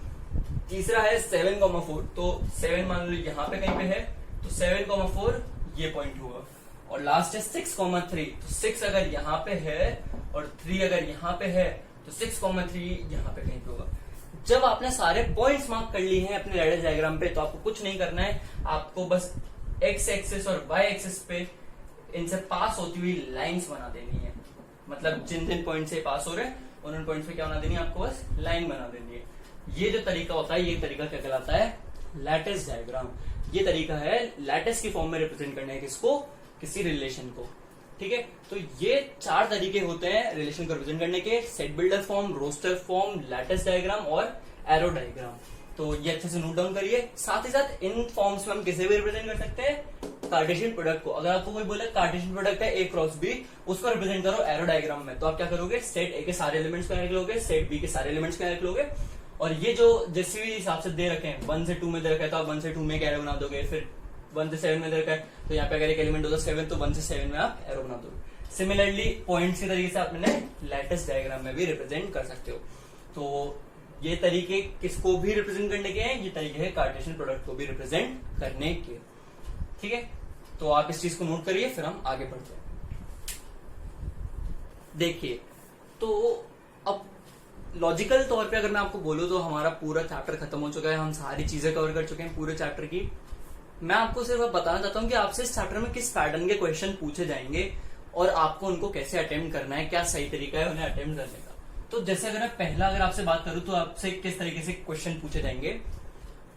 तीसरा है 7,4, तो 7 मान लो यहाँ पे कहीं पे है, तो 7,4 ये पॉइंट होगा। और लास्ट है 6,3, तो 6 अगर यहाँ पे है और 3 अगर यहाँ पे है, तो 6,3 यहाँ पे कहीं पे होगा। जब आपने सारे पॉइंट्स मार्क कर लिए हैं अपने लैटिस डायग्राम पे, तो आपको कुछ नहीं करना है, आपको बस एक्स एक्सिस और वाई एक्सिस पे इनसे पास होती हुई लाइंस बना देनी है। मतलब जिन जिन पॉइंट से पास हो रहे हैं उन पॉइंट पे क्या बना देनी है? आपको बस लाइन बना देनी है। ये जो तरीका होता है, ये तरीका क्या कहलाता है? Lattice diagram. ये तरीका है लैटिस की फॉर्म में रिप्रेजेंट करने है किसको? किसी रिलेशन को, ठीक है। तो ये 4 तरीके होते हैं रिलेशन को रिप्रेजेंट करने के: set builder form, roster form, lattice diagram और एरो डायग्राम। तो ये अच्छे से नोट डाउन करिए। साथ ही साथ इन फॉर्म्स में हम किसे भी रिप्रेजेंट कर सकते हैं? कार्टेशियन प्रोडक्ट को। अगर आपको कोई बोले कार्टेशियन प्रोडक्ट है A क्रॉस B, उसको रिप्रेजेंट करो एरो डायग्राम में, तो आप क्या करोगे? सेट A के सारे एलिमेंट्स को निकाल लोगे, सेट B के सारे एलिमेंट्स को निकाल लोगे, और ये जो जैसे भी हिसाब से दे रखे हैं, 1 से 2 में दे रखा है तो आप 1 से 2 में एक एरो बना दोगे। फिर 1 से 7 में दे रखा है तो यहाँ पे अगर एक एलिमेंट होता है 7, तो 1 से 7 में आप एरो बना दोगे। सिमिलरली पॉइंट्स के तरीके से आपने लैटिस डायग्राम में भी रिप्रेजेंट कर सकते हो। तो ये तरीके किसको भी रिप्रेजेंट करने के हैं? ये तरीके हैं कार्टेशियन प्रोडक्ट को भी रिप्रेजेंट करने के, ठीक है। तो आप इस चीज को नोट करिए, फिर हम आगे बढ़ते हैं। देखिए, तो अब लॉजिकल तौर पे अगर मैं आपको बोलूं तो हमारा पूरा चैप्टर खत्म हो चुका है, हम सारी चीजें कवर कर चुके हैं पूरे चैप्टर की। मैं आपको सिर्फ बताना चाहता हूं कि आपसे इस चैप्टर में किस पैटर्न के क्वेश्चन पूछे जाएंगे और आपको उनको कैसे अटेम्प्ट करना है, क्या सही तरीका है उन्हें अटेम्प्ट करने का। तो जैसे अगर मैं पहला अगर आपसे बात करूं तो आपसे किस तरीके से क्वेश्चन पूछे जाएंगे,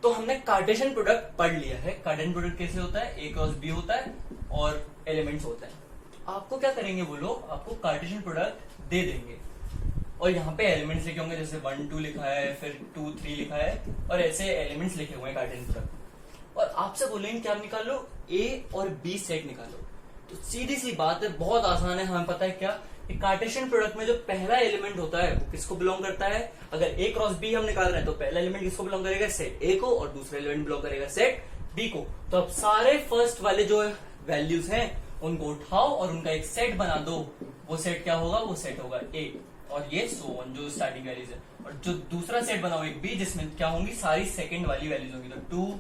तो हमने कार्टेशियन प्रोडक्ट पढ़ लिया है। कार्टेशियन प्रोडक्ट कैसे होता है? A क्रॉस B होता है और एलिमेंट्स होता है। आपको क्या करेंगे वो लोग? आपको कार्टेशियन प्रोडक्ट दे देंगे और यहाँ पे एलिमेंट्स लिखे होंगे, जैसे 1, 2 लिखा है, फिर 2, 3 लिखा है, और ऐसे एलिमेंट्स लिखे हुए हैं कार्टेशियन प्रोडक्ट। और आपसे बोलेंगे क्या निकालो? A और B सेट निकालो। तो सीधी सी बात है, बहुत आसान है, हमें पता है क्या? कार्टेशियन प्रोडक्ट में जो पहला एलिमेंट होता है वो किसको बिलोंग करता है? अगर A क्रॉस B हम निकाल रहे हैं तो पहला एलिमेंट किसको बिलोंग करेगा? सेट A को, और दूसरा एलिमेंट बिलोंग करेगा सेट B को। तो अब सारे फर्स्ट वाले जो वैल्यूज हैं उनको उठाओ और उनका एक सेट बना दो। वो सेट क्या होगा? वो सेट होगा A, और ये सो ऑन जो स्टार्टिंग वैल्यूज है। और जो दूसरा सेट बनाओ एक B, जिसमें क्या होंगी? सारी सेकंड वाली वैल्यूज होंगी, तो 2,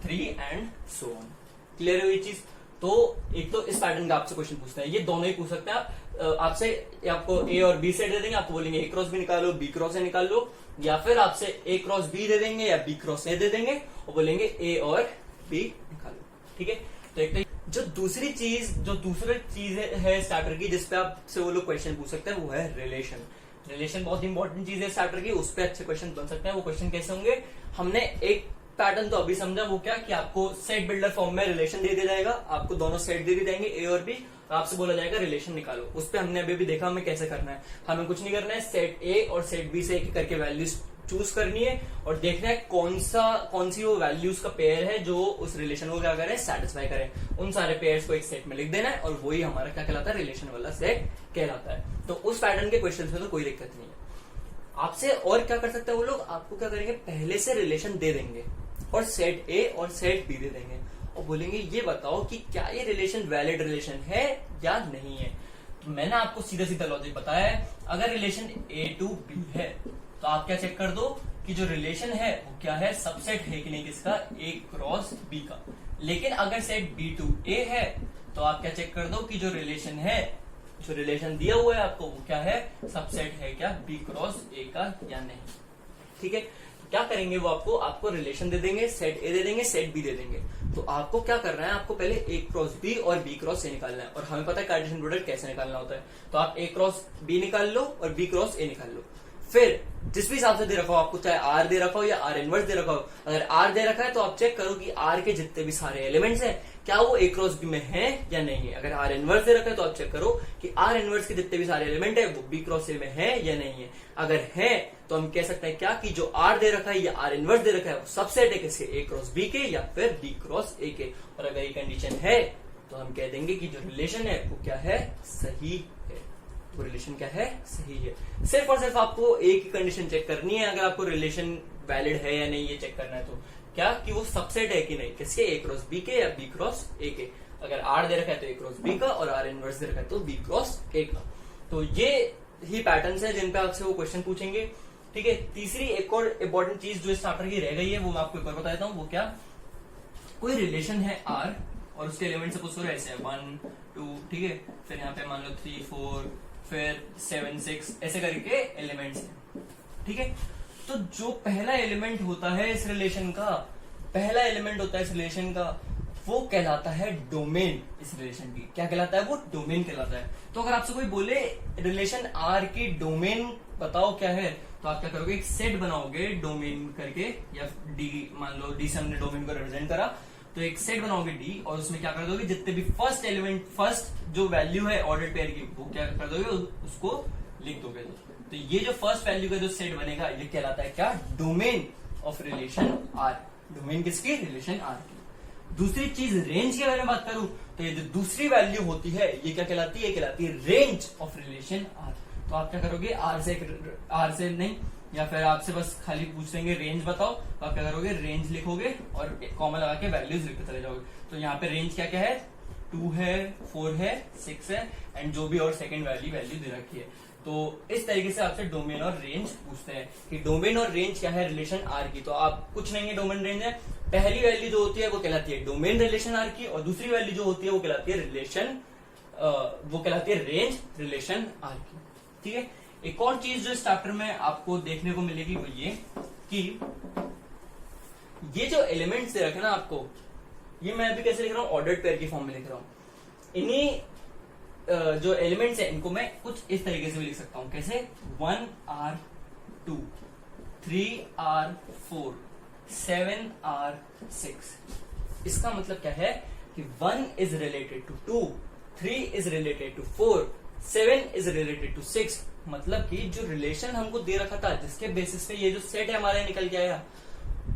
3 एंड सो ऑन। क्लियर है ये चीज? तो एक तो इस पैटर्न का आपसे क्वेश्चन पूछना है, ये दोनों ही पूछ सकते हैं आप। आपसे आपको A और B सेट दे देंगे, आपको बोलेंगे A क्रॉस B निकालो, B क्रॉस A निकाल लो, या फिर आपसे A क्रॉस B दे देंगे या B क्रॉस A दे देंगे और बोलेंगे A और B निकालो, ठीक है। तो एक तो जो दूसरी चीज है इस चैप्टर की जिसपे आपसे वो लोग क्वेश्चन पूछ सकते हैं, वो है रिलेशन। रिलेशन बहुत इंपॉर्टेंट चीज है इस चैप्टर की, उस पर अच्छे क्वेश्चन बन सकते हैं। वो क्वेश्चन कैसे होंगे? हमने एक पैटर्न तो अभी समझा, वो क्या कि आपको सेट बिल्डर फॉर्म में रिलेशन दे दिया जाएगा, आपको दोनों सेट दे दिए जाएंगे A और B, आपसे बोला जाएगा रिलेशन निकालो। उस पे हमने अभी भी देखा हमें कैसे करना है। हमें कुछ नहीं करना है, सेट A और सेट B से एक करके वैल्यूज चूज करनी है और देखना है कौन सी वो वैल्यूज का पेयर है जो उस रिलेशन को क्या करे? सेटिस्फाई करे। उन सारे पेयर्स को एक सेट में लिख देना है और वही हमारा क्या कहलाता है? रिलेशन वाला सेट कहलाता है। तो उस पैटर्न के क्वेश्चन में तो कोई दिक्कत नहीं है। आपसे और क्या कर सकते हैं वो लोग? आपको क्या करेंगे? पहले से रिलेशन दे देंगे और सेट A और सेट B दे देंगे और बोलेंगे ये बताओ कि क्या ये रिलेशन वैलिड रिलेशन है या नहीं है। तो मैंने आपको सीधा सीधा लॉजिक बताया है। अगर रिलेशन A to B है तो आप क्या चेक कर दो कि जो रिलेशन है वो क्या है? सबसेट है कि नहीं किसका? A क्रॉस B का। लेकिन अगर सेट B to A है तो आप क्या चेक कर दो कि जो रिलेशन है, जो रिलेशन दिया हुआ है आपको, वो क्या है? सबसेट है क्या B क्रॉस A का या नहीं, ठीक है। क्या करेंगे वो? आपको रिलेशन दे देंगे, सेट A दे देंगे, सेट B दे देंगे। तो आपको क्या करना है? आपको पहले A क्रॉस B और B क्रॉस A निकालना है। और हमें पता है कार्टेशियन प्रोडक्ट कैसे निकालना होता है। तो आप A क्रॉस B निकाल लो और B क्रॉस A निकाल लो। फिर जिस भी हिसाब से दे रखा हो आपको, चाहे आर दे रखा हो या आर इनवर्स दे रखा हो, अगर आर दे रखा है तो आप चेक करो कि आर के जितने भी सारे एलिमेंट्स हैं क्या वो ए क्रॉस बी में है या नहीं है। अगर आर इनवर्स दे रखा है तो आप चेक करो कि आर इनवर्स के जितने भी सारे एलिमेंट है वो बी क्रॉस ए में है या नहीं है। अगर है तो हम कह सकते हैं क्या कि जो आर दे रखा है या आर इनवर्स दे रखा है वो सबसेट है किसके, ए क्रॉस बी के या फिर बी क्रॉस ए के। और अगर ये कंडीशन है तो हम कह देंगे कि जो रिलेशन है वो क्या है, सही है। वो रिलेशन क्या है, सही है। सिर्फ और सिर्फ आपको एक ही कंडीशन चेक करनी है, अगर आपको रिलेशन वैलिड है या नहीं ये चेक करना है तो क्या कि वो सबसेट है कि नहीं, किसके, ए क्रॉस बी के या बी क्रॉस ए के। अगर आर दे रखा है तो ए क्रॉस बी का और आर इनवर्स दे रखा है तो बी क्रॉस ए का। तो ये ही पैटर्न्स है जिन पे आपसे वो क्वेश्चन पूछेंगे। ठीक है, तीसरी एक और इंपॉर्टेंट चीज जो इस चैप्टर की रह गई है वो मैं आपको एक और बता देता हूँ। वो क्या, कोई रिलेशन है आर और उसके एलिमेंट सपोज करो ऐसे है 1 2, ठीक है, फिर यहाँ पे मान लो 3 4 फिर 7 6 ऐसे करके एलिमेंट्स हैं। ठीक है, तो जो पहला एलिमेंट होता है इस रिलेशन का, पहला एलिमेंट होता है इस रिलेशन का, वो कहलाता है डोमेन। इस रिलेशन की क्या कहलाता है, वो डोमेन कहलाता है। तो अगर आपसे कोई बोले रिलेशन आर की डोमेन बताओ क्या है, तो आप क्या करोगे, एक सेट बनाओगे डोमेन करके, या डी मान लो, डी से हमने डोमेन को रिप्रेजेंट करा, तो एक सेट बनाओगे डी और उसमें क्या कर दोगे, जितने भी फर्स्ट एलिमेंट, फर्स्ट जो वैल्यू है ऑर्डर पेयर की वो क्या कर दोगे, उसको लिख दोगे। तो ये जो फर्स्ट वैल्यू का जो सेट बनेगा ये कहलाता है क्या, domain of relation R. Domain किसकी, रिलेशन आर की। दूसरी चीज रेंज के बारे में बात करूं तो ये जो दूसरी वैल्यू होती है ये क्या कहलाती है, कहलाती है रेंज ऑफ रिलेशन आर। तो आप क्या करोगे, आर से नहीं, या फिर आपसे बस खाली पूछ लेंगे रेंज बताओ, तो आप क्या करोगे, रेंज लिखोगे और कॉमा लगा के वैल्यूज लिखते चले जाओगे। तो यहाँ पे रेंज क्या क्या है, 2 है 4 है 6 है एंड जो भी और सेकंड वैल्यू दे रखी है। तो इस तरीके से आपसे डोमेन और रेंज पूछते हैं कि डोमेन और रेंज क्या है रिलेशन आर की। तो आप कुछ नहीं है, डोमेन रेंज है, पहली वैल्यू जो होती है वो कहलाती है डोमेन रिलेशन आर की और दूसरी वैल्यू जो होती है वो कहलाती है रेंज रिलेशन आर की। ठीक है, एक और चीज जो इस चैप्टर में आपको देखने को मिलेगी वो ये कि ये जो एलिमेंट्स दे रखे ना आपको, ये मैं अभी कैसे लिख रहा हूं, ऑर्डर्ड पेयर की फॉर्म में लिख रहा हूं। इन्हीं जो एलिमेंट्स है इनको मैं कुछ इस तरीके से भी लिख सकता हूं, कैसे, 1r2 3r4 7r6। इसका मतलब क्या है कि 1 is related to 2, 3 is related to 4, 7 is related to 6। मतलब कि जो रिलेशन हमको दे रखा था, जिसके बेसिस पे ये जो सेट है हमारे निकल के आया,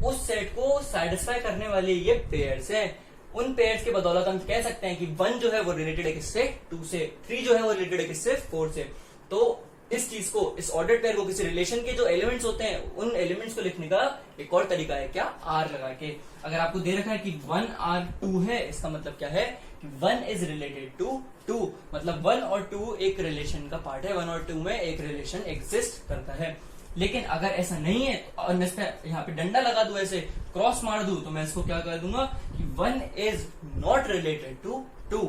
उस सेट को सेटिस्फाई करने वाले ये पेयर्स हैं। उन पेयर्स के बदौलत हम कह सकते हैं कि 1 जो है वो रिलेटेड है किससे, 2 से, 3 जो है वो रिलेटेड है किससे, 4 से। तो इस चीज को, इस ऑर्डर्ड पेयर को, किसी रिलेशन के जो एलिमेंट्स होते हैं उन एलिमेंट्स को लिखने का एक और तरीका है, क्या, आर लगा के। अगर आपको दे रखा है कि 1r2 है, इसका मतलब क्या है कि 1 इज रिलेटेड टू 2, मतलब 1 और 2 एक रिलेशन का पार्ट है, 1 और 2 में एक रिलेशन एग्जिस्ट करता है। लेकिन अगर ऐसा नहीं है और मैं इस पे यहाँ पे डंडा लगा दूं, ऐसे क्रॉस मार दूं, तो मैं इसको क्या कर दूंगा कि 1 is not related to 2,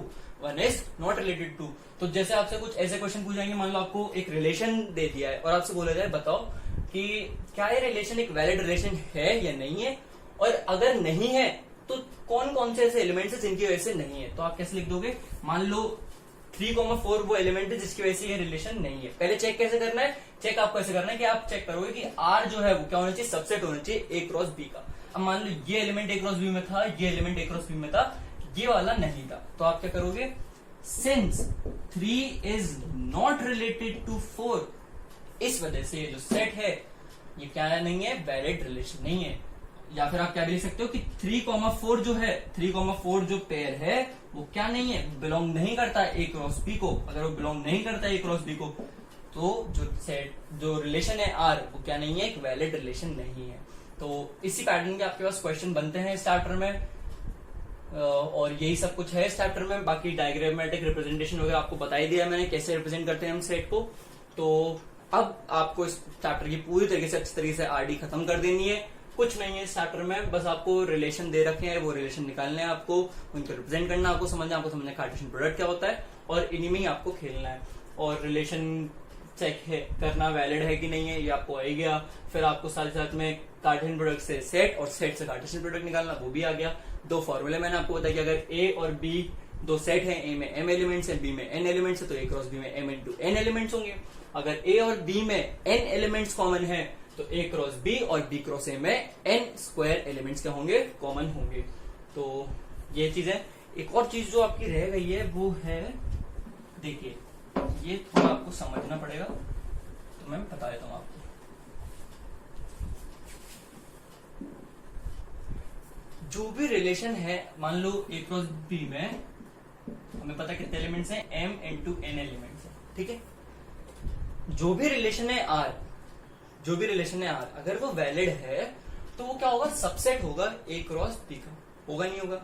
1 is not related to. तो जैसे आपसे कुछ ऐसे क्वेश्चन पूछ जाएंगे, मान लो आपको एक रिलेशन दे दिया है और आपसे बोला जाए बताओ कि क्या ये रिलेशन एक वैलिड रिलेशन है या नहीं है, और अगर नहीं है तो कौन कौन से ऐसे एलिमेंट्स हैं जिनकी वजह से नहीं है। तो आप कैसे लिख दोगे, मान लो 3,4 वो एलिमेंट है जिसकी वजह से ये रिलेशन नहीं है। पहले चेक कैसे करना है, चेक आपको ऐसे करना है कि आप चेक करोगे कि आर जो है वो क्या होना चाहिए, सबसेट होना चाहिए ए क्रॉस बी का। अब मान लो ये एलिमेंट ए क्रॉस बी में था, ये एलिमेंट ए क्रॉस बी में था, ये वाला नहीं था, तो आप क्या करोगे, since 3 is not related to 4, इस वजह से ये जो सेट है ये क्या नहीं है, वैलिड रिलेशन नहीं है। या फिर आप क्या भी लिख सकते हो कि 3,4 जो है, 3,4 जो पेयर है वो क्या नहीं है, बिलोंग नहीं करता ए क्रॉस बी को। अगर वो बिलोंग नहीं करता ए क्रॉस बी को तो जो रिलेशन है आर वो क्या नहीं है, एक वैलिड रिलेशन नहीं है। तो इसी पैटर्न के आपके पास क्वेश्चन बनते हैं इस चैप्टर में, और यही सब कुछ है इस चैप्टर में। बाकी डायग्रामेटिक रिप्रेजेंटेशन वगैरह आपको बता ही दिया मैंने, कैसे रिप्रेजेंट करते हैं हम सेट को। तो अब आपको इस चैप्टर की पूरी तरीके से अच्छी तरीके से आरडी खत्म कर देनी है। कुछ नहीं है इस चैप्टर में, बस आपको रिलेशन दे रखे हैं, वो रिलेशन निकालने हैं आपको, उनको रिप्रेजेंट करना, आपको समझना कार्टेशियन प्रोडक्ट क्या होता है, और इन्हीं में ही आपको खेलना है। और रिलेशन चेक है करना वैलिड है कि नहीं है, ये आपको आ ही गया। फिर आपको साथ साथ में कार्टेशियन प्रोडक्ट से सेट और सेट से कार्टेशियन प्रोडक्ट निकालना, वो भी आ गया। 2 फॉर्मूले मैंने आपको बताया कि अगर ए और बी 2 सेट है, ए में m एलिमेंट्स है, बी में n एलिमेंट्स है, तो ए क्रॉस बी में m इंटू n एलिमेंट्स होंगे। अगर ए और बी में n एलिमेंट्स कॉमन है तो a क्रॉस b और b क्रॉस a में n स्क्वायर एलिमेंट्स क्या होंगे, कॉमन होंगे। तो ये चीज है। एक और चीज जो आपकी रह गई है वो है, देखिए ये थोड़ा आपको समझना पड़ेगा, तो मैं बता देता हूं आपको। जो भी रिलेशन है, मान लो ए क्रॉस बी में हमें पता कितने एलिमेंट्स हैं, m इंटू n एलिमेंट्स हैं, ठीक है। जो भी रिलेशन है r, अगर वो वैलिड है तो वो क्या होगा, सबसेट होगा ए क्रॉस बी का, होगा नहीं होगा।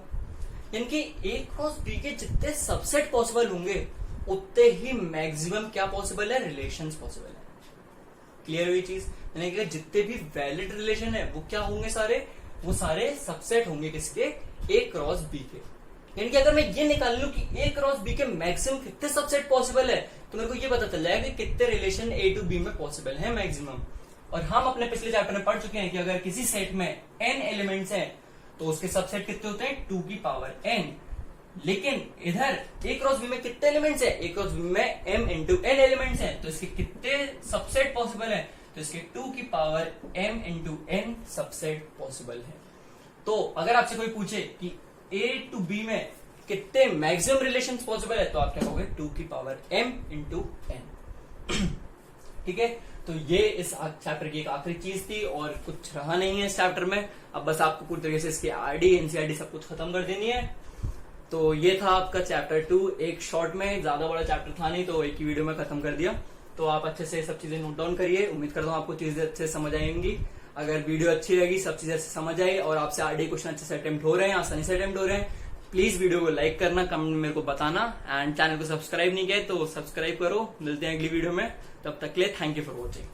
यानी कि ए क्रॉस बी के जितने सबसेट पॉसिबल होंगे उतने ही मैक्सिमम क्या पॉसिबल है, रिलेशंस पॉसिबल है। क्लियर हुई चीज? यानी कि जितने भी वैलिड रिलेशन है वो क्या होंगे, वो सारे सबसेट होंगे किसके, ए क्रॉस बी के। यानी कि अगर मैं ये निकाल लूं कि ए क्रॉस बी के मैक्सिमम कितने सबसेट पॉसिबल है तो मेरे को ये पता चल जाएगा कि कितने रिलेशन ए टू बी में पॉसिबल है मैक्सिमम। और हम अपने पिछले चैप्टर में पढ़ चुके हैं कि अगर किसी सेट में n एलिमेंट्स हैं तो उसके सबसेट कितने होते हैं, 2 की पावर n। लेकिन इधर ए क्रॉस बी में कितने एलिमेंट्स हैं, ए क्रॉस बी में m इंटू n एलिमेंट्स हैं, तो इसके कितने सबसेट पॉसिबल है, तो इसके 2 की power m into n subset possible है। तो अगर आपसे कोई पूछे कि a टू b में कितने मैक्सिमम रिलेशंस पॉसिबल है तो आप क्या कहोगे, 2 की पावर m इंटू n। ठीक है, तो ये इस चैप्टर की एक आखिरी चीज थी और कुछ रहा नहीं है इस चैप्टर में। अब बस आपको पूरी तरीके से इसकी आरडी एनसीईआरटी सब कुछ खत्म कर देनी है। तो ये था आपका चैप्टर 2, एक शॉर्ट में, ज्यादा बड़ा चैप्टर था नहीं तो एक ही वीडियो में खत्म कर दिया। तो आप अच्छे से सब चीजें नोट डाउन करिए, उम्मीद करता हूँ आपको चीजें अच्छे से समझ आएंगी। अगर वीडियो अच्छी रहेगी, सब चीजें अच्छे समझ आई और आपसे आरडी क्वेश्चन अच्छे से अटेम्प्ट हो रहे हैं, आसानी से अटेम्प्ट हो रहे हैं, प्लीज वीडियो को लाइक करना, कमेंट में मेरे को बताना, एंड चैनल को सब्सक्राइब नहीं किया तो सब्सक्राइब करो। मिलते हैं अगली वीडियो में, तब तक के लिए थैंक यू फॉर वॉचिंग।